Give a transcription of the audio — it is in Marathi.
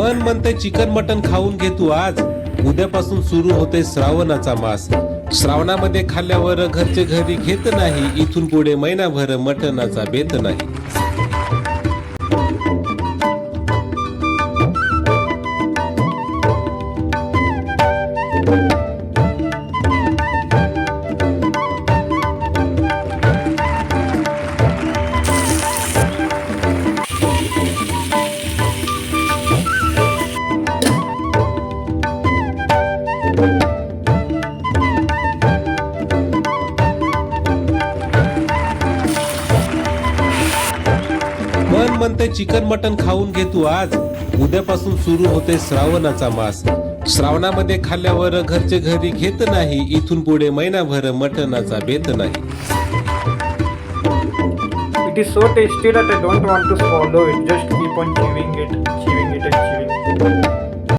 मन म्हणते चिकन मटन खाऊन घे तू आज. उद्यापासून सुरू होते श्रावणाचा मास. श्रावणामध्ये खाल्ल्यावर घरचे घरी घेत नाही. इथून पुढे महिनाभर मटणाचा बेत नाही. मन म्हणते चिकन मटन खाऊन घे तू आज. उद्यापासून सुरू होते श्रावणाचा मास. श्रावणामध्ये खाल्ल्यावर घरचे घरी घेत नाही. इथून पुढे महिनाभर मटणाचा बेत नाही. It is so tasty that I don't want to swallow it. Just keep on chewing it.